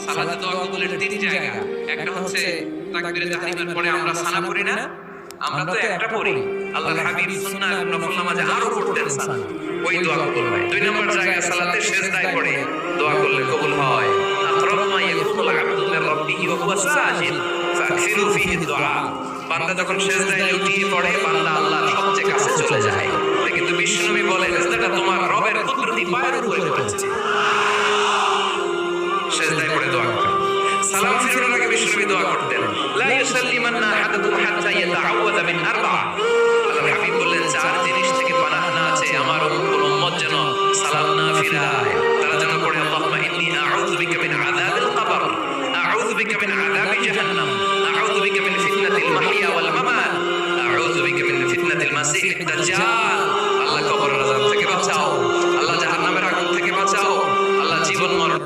সালাতে দোয়া কবুলের তিন জায়গা। একটা হচ্ছে তাকবীরে তাহরিমের পরে আমরা সানা পড়ি না, আমরা তো একটা পড়ি। আল্লাহর হাবিব সুন্নাহ এবং নফল নামাজে আরো পড়তেন সানা, ওই দোয়া কবুল হয়। দুই নম্বর জায়গা সালাতে সিজদায় পড়ে দোয়া করলে কবুল হয়। আকরাবু মা ইয়াকুনুল আবদু মির রাব্বিহি ওয়া হুয়া সাজিদ ফাকসিরু ফিহি দুআ। বান্দা যখন সিজদায় লুটিয়ে পড়ে, বান্দা আল্লাহর সবচেয়ে কাছে চলে যায়। কিন্তু বিশ্বনবী বলেন, সিজদাটা তোমার রবের কুদরতি পায়ের উপরে করেছে। সিজদায় পড়ে দোয়া করেন। সালাম ফিরানোর আগে বিশ্বনবী দোয়া করতেন, লা ইউসাল্লিমান্না আহাদুকুম হাত্তা ইয়াতাআওয়াযা মিন আরবা'a। আল্লাহর হাবিব বললেন, চার জিনিস থেকে পানাহ না আছে আমার উম্মত যেন সালাম না ফিরায়। তারা যেন পড়ে, আল্লাহুম্মা ইন্নী আউযু বিকা মিন আযাবিল কবর, আউযু বিকা মিন আযাবি জাহান্নাম, আউযু বিকা মিন ফিতনাতিল মাহইয়া ওয়াল মামাত, আউযু বিকা মিন ফিতনাতিল মাসিহিদ দাজ্জাল। আল্লাহ কবরের আযাব থেকে বাঁচাও, আল্লাহ জাহান্নামের আগুন থেকে বাঁচাও, আল্লাহ জীবন মরণ